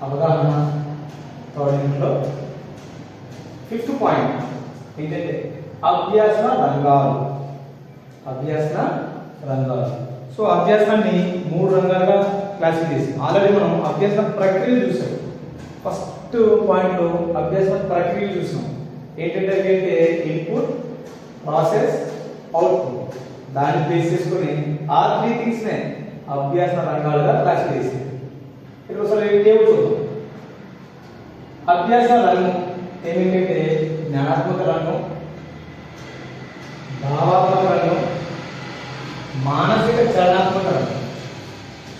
అవగాహన థర్డ్ యూనిట్లో fifth point ఏంటంటే అభ్యాసన రంగాలు. అభ్యాసన రంగాలు. సో అభ్యాసాన్ని 3 రంగాలుగా క్లాసిఫై చేసి ఆల్రెడీ మనం అభ్యాసన ప్రక్రియ చూసాం. ఫస్ట్ పాయింట్లో అభ్యాసన ప్రక్రియ చూసాం. ఏంటంటే ఇన్పుట్, ప్రాసెస్, అవుట్పుట్. దాన్ని బేస్ చేసుకొని ఆ 3 థింగ్స్ నే అభ్యాసన రంగాలుగా క్లాసిఫై చేసింది. ఇప్పుడు అసలు ఏమో చూద్దాం. అభ్యాస రంగం ఏమిటంటే జ్ఞానాత్మక రంగం, భావాత్మక రంగం, మానసిక చలనాత్మక రంగం.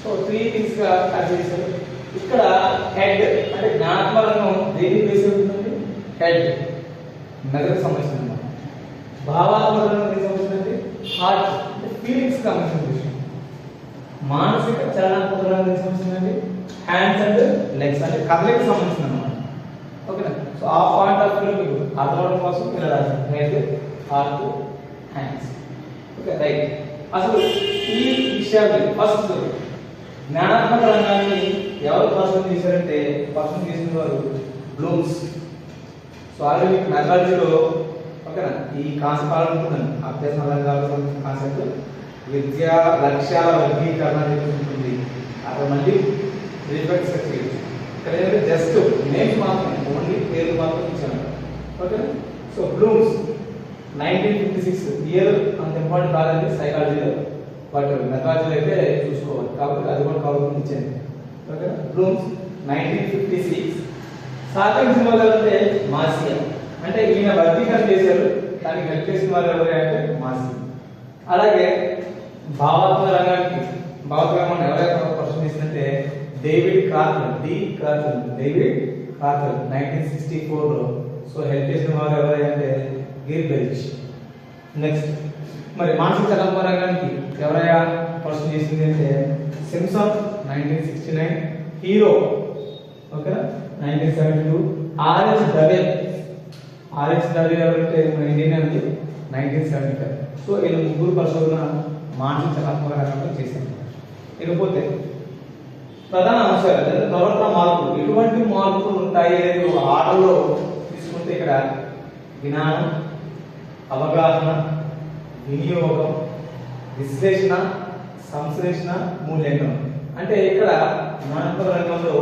సో 3 థింగ్స్ గా క్లాసిఫై చేశారు. ఇక్కడ హెడ్ అంటే జ్ఞానాత్మక రంగం దేనికి బేస్ అవుతుంది? హెడ్, మెదడుకు సంబంధించిన. భావాత్మక రంగం దేనికి సంబంధించింది? హార్ట్ అంటే ఫీలింగ్స్ కి సంబంధించిన విషయం. మానసిక చలనాత్మక రంగం దేనికి సంబంధించింది? హ్యాండ్స్ అండ్ లెగ్స్ అంటే కదలికకు సంబంధించిన అన్నమాట. ఓకేనా? సో ఆ పాయింట్ ఆఫ్ వ్యూ మీకు అర్థమవడం కోసం ఇలా రాశాను. Head, heart, hands. Okay right. అసలు ఈ విషయాలు ఫస్ట్ జ్ఞానాత్మక రంగాన్ని ఎవరు పర్సన్ చేశారంటే పర్సన్ చేసిన వారు బ్లూమ్స్. సో ఆల్రెడీ మెథడాలజీలో ఓకేనా ఈ కాన్సెప్ట్ ఆల్రెడీ ఉంటుందండి. అభ్యాస రంగాలకు సంబంధించిన కాన్సెప్ట్ విద్యా లక్ష్యాల వర్గీకరణ అనేది ఉంటుంది. అక్కడ మళ్ళీ రిఫరెన్స్ చేయొచ్చు. ఇక్కడ ఏంటంటే జస్ట్ నేమ్స్ మాత్రమే, ఓన్లీ పేరు మాత్రం ఇచ్చాను. ఓకేనా? సో బ్లూమ్స్ 1956 ఇయర్ అంత ఇంపార్టెంట్ కాదండి సైకాలజీలో, బట్ మెథడాలజీలో అయితే చూసుకోవాలి కాబట్టి అది కూడా కవర్ ఇచ్చాను. ఓకేనా? బ్లూమ్స్ 1956 సహకరించిన వాళ్ళు అంటే మార్సియా. అంటే ఈయన వర్గీకరణ చేశారు, దానికి హెల్ప్ చేసిన వాళ్ళు ఎవరు అంటే మార్సియా. అలాగే భావాత్మక రంగానికి భావోద్వేగం ఎవరైతే క్వశ్చన్ చేసిందంటే డేవిడ్ క్రాథర్, డేవిడ్ క్రాథర్ 1964 లో. సో హెల్ప్ చేసిన వారు ఎవరైతే గిర్బెల్చ్. నెక్స్ట్ మరి మానసిక చలనాత్మక రంగానికి ఎవరైనా క్వశ్చన్ చేసింది అంటే సిమ్సన్ 1969, హీరో ఓకేనా 1972, ఆర్ఎస్ డబే ఎవరైతే మన ఇండియన్ అండి 1975. సో వీళ్ళు ముగ్గురు పరిశోధన మానసిక చలనాత్మక రంగంలో చేశారు. ఇకపోతే ప్రధాన అంశాలు అంటే ప్రవర్తన మార్పులు. ఎటువంటి మార్పులు ఉంటాయి అనేది ఒక ఆటలో తీసుకుంటే ఇక్కడ జ్ఞానం, అవగాహన, వినియోగం, విశ్లేషణ, సంశ్లేషణ, మూల్యాంకనం. అంటే ఇక్కడ జ్ఞానాత్మక రంగంలో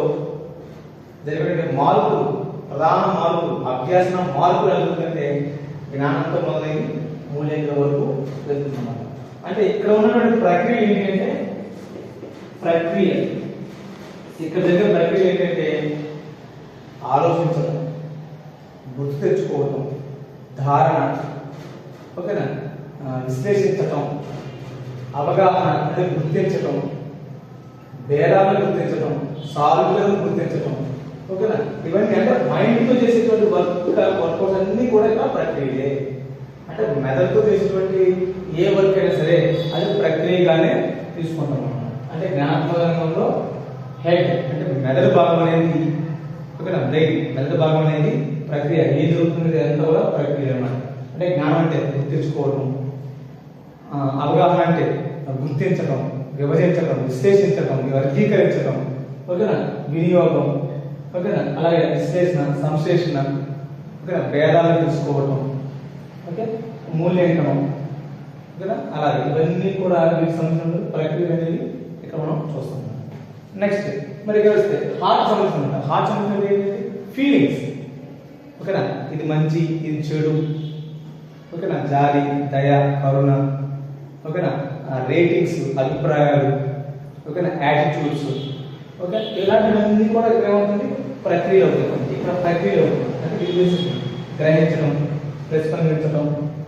జరిగే మార్పులు, ప్రధాన మార్పులు, అభ్యాసన మార్పులు ఎందుకంటే జ్ఞానంతో మొదలైన మూల్యాంకనం వరకు వెళ్తున్నాం. అంటే ఇక్కడ ఉన్నటువంటి ప్రక్రియ ఏంటంటే ఇక్కడ జరిగే ప్రక్రియ ఏంటంటే ఆలోచించడం, గుర్తు తెచ్చుకోవడం, ధారణ, ఓకేనా, విశ్లేషించటం, అవగాహన అంటే గుర్తించటం, భేదాలను గుర్తించటం, సారూప్యతను గుర్తించటం. ఓకేనా? ఇవన్నీ అంటే మైండ్తో చేసేటువంటి వర్కౌట్స్ అన్ని కూడా ఇక్కడ ప్రక్రియలే. అంటే మెదడుతో చేసేటువంటి ఏ వర్క్ అయినా సరే అది ప్రక్రియగానే తీసుకుంటాం. అంటే జ్ఞానాత్మక రంగంలో హెడ్ అంటే మెదడు భాగం అనేది ఓకేనా, బ్రెయిన్ మెదడు భాగం అనేది ప్రక్రియ. ఏం జరుగుతుంది అంతా కూడా ప్రక్రియ అన్నమాట. అంటే జ్ఞానం అంటే గుర్తించుకోవడం, అవగాహన అంటే గుర్తించడం, విభజించడం, విశ్లేషించడం, వర్గీకరించడం, ఓకేనా, వినియోగం, ఓకేనా, అలాగే విశ్లేషణ, సంశ్లేషణ, ఓకేనా, భేదాలను తెలుసుకోవడం, ఓకే, మూల్యాంకనం, ఓకేనా, అలాగే ఇవన్నీ కూడా వీటికి సంబంధించిన ప్రక్రియ అనేది ఇక్కడ మనం చూస్తాం. నెక్స్ట్ మరి ఇక్కడ వస్తే హార్ట్ సంబంధించిన హార్ట్ సంబంధించిన ఏంటి? ఫీలింగ్స్. ఓకేనా, ఇది మంచి, ఇది చెడు, ఓకేనా, జాలి, దయ, కరుణ, ఓకేనా, రేటింగ్స్, అభిప్రాయాలు, ఓకేనా, యాటిట్యూడ్స్, ఓకే, ఇలాంటివన్నీ కూడా ఇక్కడ ఏమవుతుంది? ప్రక్రియ అవుతుంది. ఇక్కడ ప్రక్రియ అవుతుంది అంటే గ్రహించడం, ప్రతిస్పందించడం,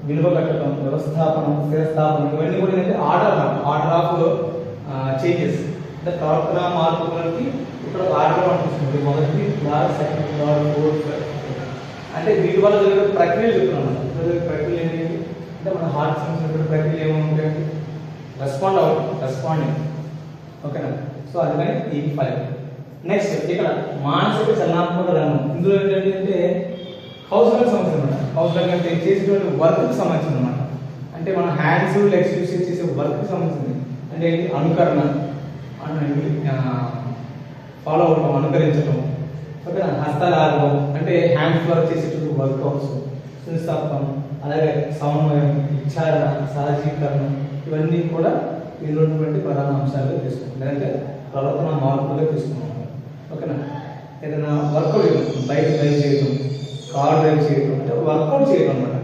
విలువ కట్టడం, వ్యవస్థాపనం, స్థిరస్థాపనం, ఇవన్నీ కూడా ఏంటంటే ఆర్డర్ ఆఫ్ చేంజెస్. అంటే ప్రవర్తన మార్పులకి ఇక్కడ ఆర్డర్ అనిపిస్తుంది. మొదటి, సెకండ్, థర్డ్, ఫోర్త్. అంటే వీటి వల్ల జరిగే ప్రక్రియ చెప్తున్నాం. ప్రక్రియ ఏంటి అంటే మన హార్ట్ సంబంధించిన ప్రక్రియ ఏముంటాయంటే రెస్పాండింగ్, ఓకేనా. సో అందుకని ఈ 5. నెక్స్ట్ ఇక్కడ మానసిక చలనాత్మక రంగం. ఇందులో ఏంటంటే హౌస్ వర్క్ సంబంధించిన అనమాట. హౌస్ వర్క్ అంటే చేసేటువంటి వర్క్కి సంబంధించిన అనమాట. అంటే మన హ్యాండ్స్ లెగ్స్ యూస్ చేసే వర్క్కి సంబంధించింది. అంటే అనుకరణ, ఫాలో అవడం, అనుకరించడం. ఓకేనా? హస్తలాఘవం అంటే హ్యాండ్స్ వర్క్ చేసేటువంటి వర్కౌట్స్, సునిశ్చితం, అలాగే సమన్వయం, ఉచ్చారణ, సహజీకరణ, ఇవన్నీ కూడా ఇటువంటి ప్రధాన అంశాలుగా తీసుకుంటాం, లేదంటే ప్రవర్తన మార్పులుగా తీసుకున్నాం. ఓకేనా? ఏదైనా వర్కౌట్ చేయడం, బైక్ డ్రైవ్ చేయడం, కార్ డ్రైవ్ చేయడం అంటే వర్కౌట్ చేయడం అనమాట.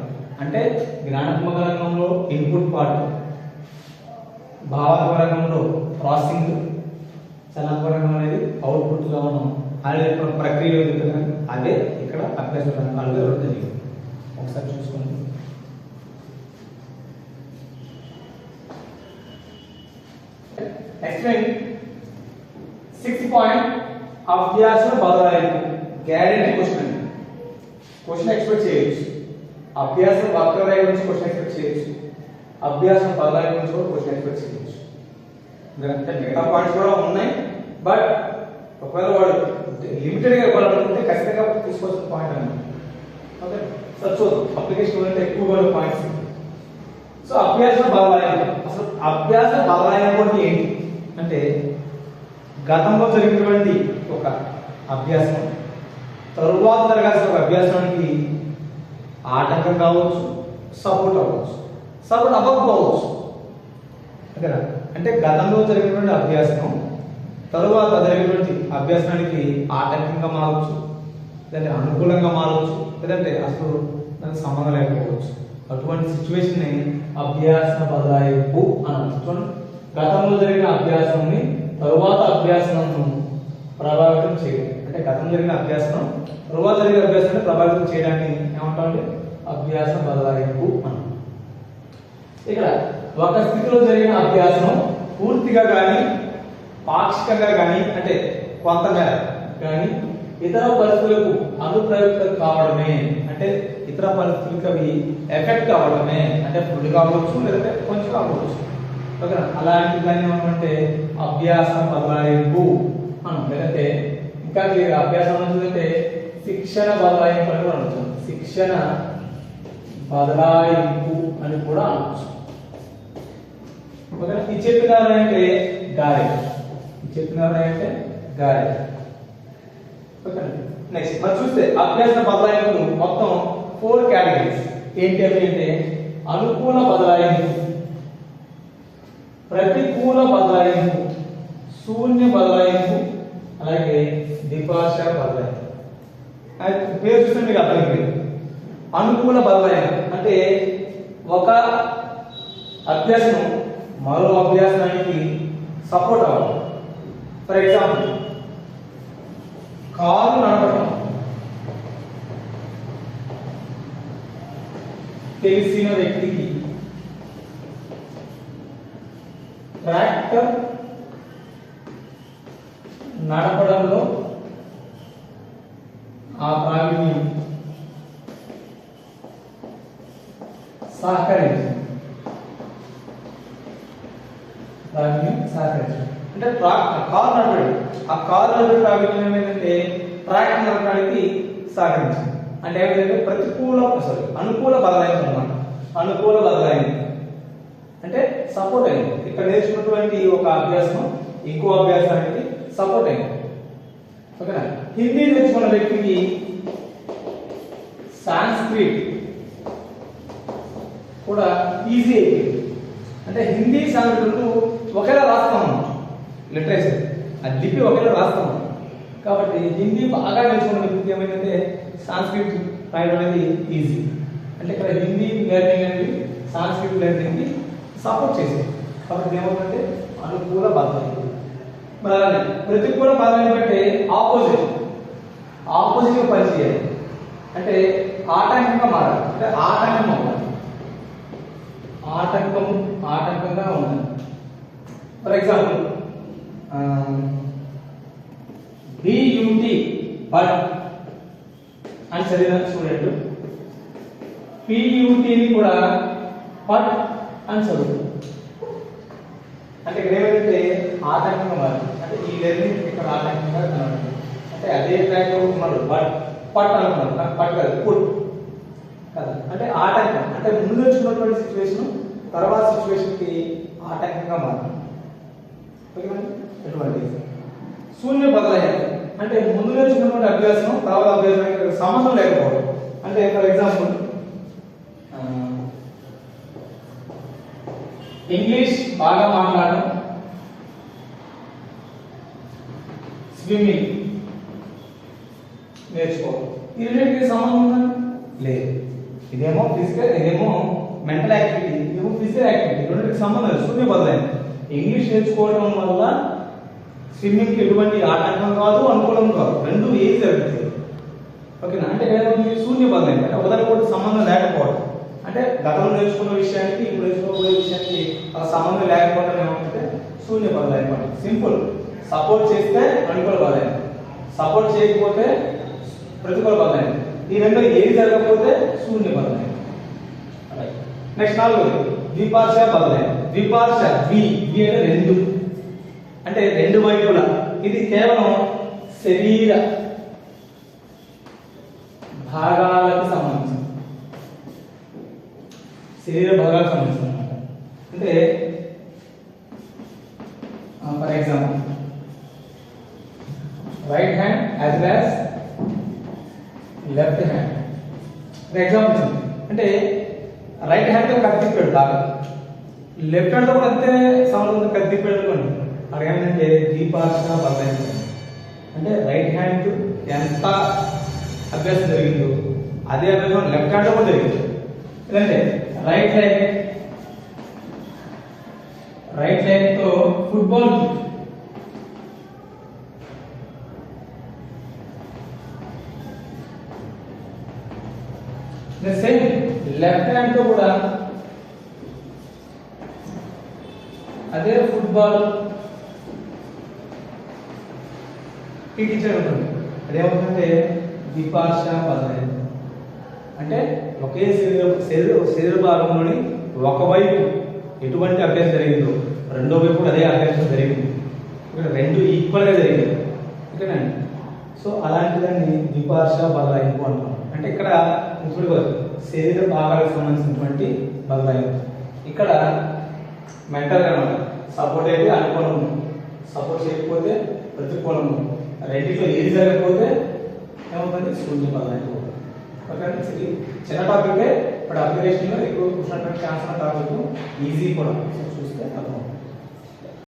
అంటే జ్ఞానాత్మక రంగంలో ఇన్పుట్ పార్ట్, భావాత్మక రంగంలో ప్రాసెసింగ్, చలనాత్మక రంగం అనేది అవుట్పుట్గా మనం ఆల్రెడీ ప్రక్రియ అదే ఇక్కడ అభ్యాస రంగాలుగా జరిగింది. ఒకసారి చూసుకోండి. Explain 6th point అభ్యాసం బదలాయింపు. గ్యారెంటీ క్వశ్చన్, క్వశ్చన్ ఎక్స్పెక్ట్ చేయొచ్చు. అభ్యాసం వక్రరేఖ నుంచి క్వశ్చన్ ఎక్స్పెక్ట్ చేయొచ్చు, అభ్యాసం బదలాయింపు నుంచి కూడా క్వశ్చన్ ఎక్స్పెక్ట్ చేయొచ్చు. మిగతా పాయింట్స్ కూడా ఉన్నాయి, బట్ ఒకవేళ వాడు లిమిటెడ్ గా ఇవ్వాలనుకుంటే ఖచ్చితంగా తీసుకోవాల్సిన పాయింట్ అన్నమాట. ఓకే, సార్ చూద్దాం అప్లికేషన్ అంటే ఎక్కువగా పాయింట్స్. సో అభ్యాస బదలాయింపు, అసలు అభ్యాస బదలాయింపు అంటే ఏంటి అంటే గతంలో జరిగినటువంటి ఒక అభ్యాసం తరువాత జరగాల్సిన ఒక అభ్యాసానికి ఆటంకం కావచ్చు, సపోర్ట్ అవ్వచ్చు, సపోర్ట్ అవ్వకపోవచ్చు. ఓకేనా? అంటే గతంలో జరిగినటువంటి అభ్యాసం తరువాత జరిగినటువంటి అభ్యాసానికి ఆటంకంగా మారవచ్చు, లేదంటే అనుకూలంగా మారవచ్చు, లేదంటే అసలు దానికి సంబంధం లేకపోవచ్చు. అటువంటి సిచ్యువేషన్ ని అభ్యాస బదలాయింపు అని. గతంలో జరిగిన అభ్యాసాన్ని తరువాత అభ్యాసంను ప్రభావితం చేయడం, అంటే గతంలో జరిగిన అభ్యాసం తరువాత జరిగిన అభ్యాసాన్ని ప్రభావితం చేయడాన్ని ఏమంటామంటే అభ్యాస బదలాయింపు అని. ఇక్కడ ఒక స్థితిలో జరిగిన అభ్యాసం పూర్తిగా కానీ పాక్షికంగా కానీ అంటే కొంతమేర కానీ ఇతర పరిస్థితులకు అనుప్రయుక్తం కావడమే, అంటే ఇతర పరిస్థితులకు అవి ఎఫెక్ట్ అవ్వడమే, అంటే ఫుల్ కావచ్చు లేదంటే కొంచెం కావచ్చు. ఓకేనా? అలాంటి దాన్ని ఏమంటే అభ్యాస బదలాయింపు అని. లేదంటే ఇంకా అభ్యాసం అంటే శిక్షణ బదలాయింపు అని కూడా అనొచ్చు. శిక్షణ బదలాయింపు అని కూడా అనొచ్చు. ఓకేనా? ఇది చెప్పినారంటే గాలి, చెప్పినారంటే గాలి. ఓకే, నెక్స్ట్ మనం చూస్తే అభ్యాస బదలాయింపులు మొత్తం 4 కేటగిరీస్. ఏంటి అంటే అనుకూల బదలాయింపు, ప్రతికూల బదలాయింపు, శూన్య బదలాయింపు, అలాగే ద్విభాష బదలాయింపు. పేరు చూస్తే మీకు అర్థమైంది. అనుకూల బదలాయింపు అంటే ఒక అభ్యాసం మరో అభ్యాసానికి సపోర్ట్ అవ్వడం. ఫర్ ఎగ్జాంపుల్ కారు నడపడం తెలిసిన వ్యక్తికి ట్రాక్టర్ నడపడంలో ఆ ప్రావీణ్యం సహకరించింది. అంటే కారు నడపడం, ఆ కారు నడిపే ప్రావీణ్యం ఏమైందంటే ట్రాక్టర్ నడపడానికి సహకరించింది. అంటే ఏమైందంటే అనుకూల బదలాయింపు అన్నమాట. అనుకూల బదలాయింపు అంటే సపోర్ట్ అయింది. ఇక్కడ నేర్చుకున్నటువంటి ఒక అభ్యాసం ఇంకో అభ్యాసానికి సపోర్ట్ అయింది. ఓకేనా? హిందీ నేర్చుకున్న వ్యక్తికి సాంస్క్రిట్ కూడా ఈజీ అయిపోయింది. అంటే హిందీ సాంస్క్రిట్ ఒకేలా రాస్తాం, లిటరేచర్ ఆ లిపి ఒకేలా రాస్తాం. కాబట్టి హిందీ బాగా నేర్చుకున్న వ్యక్తికి ఏమైందంటే సాంస్క్రిట్ రాయడం అనేది ఈజీ. అంటే ఇక్కడ హిందీ లెర్నింగ్ అనేది సాంస్క్రిట్ లెర్నింగ్ కి సపోర్ట్ చేసేది. కాబట్టి ఏమవుతుందంటే అనుకూల బదలాయింపు. మరి అలానే ప్రతికూల బదలాయింపు అంటే ఆపోజిట్ పనిచేయాలి, అంటే ఆటంకంగా మారాలి, అంటే ఆటంకం అవ్వాలి, ఆటంకంగా ఉండాలి. ఫర్ ఎగ్జాంపుల్ BUT బట్ అని చదివిన స్టూడెంట్ PUT ని కూడా బట్ అని చదువుతుంది. అంటే ఇక్కడ ఏమైందంటే ఆటంకంగా మారింది. అంటే ఈ లెర్నింగ్ ఇక్కడ ఆటంకంగా కనబడుతుంది. అంటే అదే ట్రాక్ ఉన్నారు బట్ పట్ అనుకున్నారు, నాకు పట్ కాదు పుట్ కదా. అంటే ఆటంకం అంటే ముందు వచ్చినటువంటి సిచ్యువేషన్ తర్వాత సిచ్యువేషన్ కి ఆటంకంగా మారింది. ఓకేనా? ఎటువంటి శూన్య బదలాయింపు అంటే ముందు నేర్చుకున్నటువంటి అభ్యాసం తర్వాత అభ్యాసానికి సంబంధం లేకపోవడం. అంటే ఫర్ ఎగ్జాంపుల్ ఇంగ్లీష్ బాగా మాట్లాడడం, స్విమ్మింగ్ నేర్చుకోవడం, ఈ రెండింటికి సంబంధం ఉందా? లేదు. ఇదేమో ఫిజికల్, ఇదేమో మెంటల్ యాక్టివిటీ, ఇదేమో ఫిజికల్ యాక్టివిటీ, రెండింటికి సంబంధం లేదు. శూన్య బదలాయింపు. ఇంగ్లీష్ నేర్చుకోవడం వల్ల స్విమ్మింగ్ కి ఎటువంటి ఆటంకం కాదు, అనుకూలం కాదు, రెండు ఏది జరుగుతుంది. ఓకేనా? అంటే ఏమవుతుంది? శూన్య బదలాయింపు అంటే ఒకదానికొకటి సంబంధం లేకపోవడం. అంటే గతంలో నేర్చుకున్న విషయానికి ఇప్పుడు నేర్చుకోబోయే విషయానికి ఆ సంబంధం లేకపోవడం ఏమంటే శూన్య బదలాయింపు అంటే. సింపుల్. సపోర్ట్ చేస్తే అనుకూల బదలాయింపు, సపోర్ట్ చేయకపోతే ప్రతికూల బదలాయింపు. ఈ రెండు ఏది జరగకపోతే శూన్య బదలాయింపు. నెక్స్ట్ 4 ద్విపార్శ బదలాయింపు. ద్విపార్శ ద్వి అంటే రెండు, అంటే రెండు వైపులా. ఇది కేవలం శరీర భాగాలకు సంబంధించి, శరీర భాగాలకు సంబంధించిన అన్నమాట. అంటే for example right hand as well as left hand. For example అంటే రైట్ హ్యాండ్ తో కత్తి తిప్పాడు బాగా, లెఫ్ట్ హ్యాండ్ తో కూడా అంతే సంబంధం కత్తి తిప్పాడు అనుకోండి, అది ఏంటంటే ద్విపార్శ బదలాయింపు. అంటే రైట్ హ్యాండ్ ఎంత అభ్యాసం జరిగిందో అదే అభ్యాసం లెఫ్ట్ హ్యాండ్ లో కూడా జరిగింది. ఎందుకంటే రైట్ లెగ్ తో ఫుట్బాల్ సేమ్ లెఫ్ట్ హ్యాండ్ తో కూడా అదే ఫుట్బాల్ టీచర్ ఉంటుంది. అదేమవుతుందంటే ద్విపార్శ బదలాయింపు. అంటే ఒకే శరీర భాగంలోని ఒకవైపు ఎటువంటి అభ్యాసం జరిగిందో రెండో వైపు అదే అభ్యాసం జరిగింది, ఇక్కడ రెండు ఈక్వల్ గా జరిగింది. ఓకేనండి? సో అలాంటి దాన్ని ద్విపార్శ బదలాయింపు అంటాం. అంటే ఇక్కడ ఇప్పుడు శరీర భాగాలకు సంబంధించినటువంటి బదలాయింపు. ఇక్కడ మెంటల్ అనమాట. సపోర్ట్ అయితే అనుకూలం, సపోర్ట్ చేయకపోతే ప్రతికూలం, రెండింటిలో ఏది జరగకపోతే ఏమవుతుంది? శూన్య బదలాయింపు. ఓకే, చిన్న టాపిక్, బట్ అప్లికేషన్ లో ఎక్కువ క్వశ్చన్ ఛాన్స్ టాపిక్ ఈజీ కూడా చూస్తే అర్థం.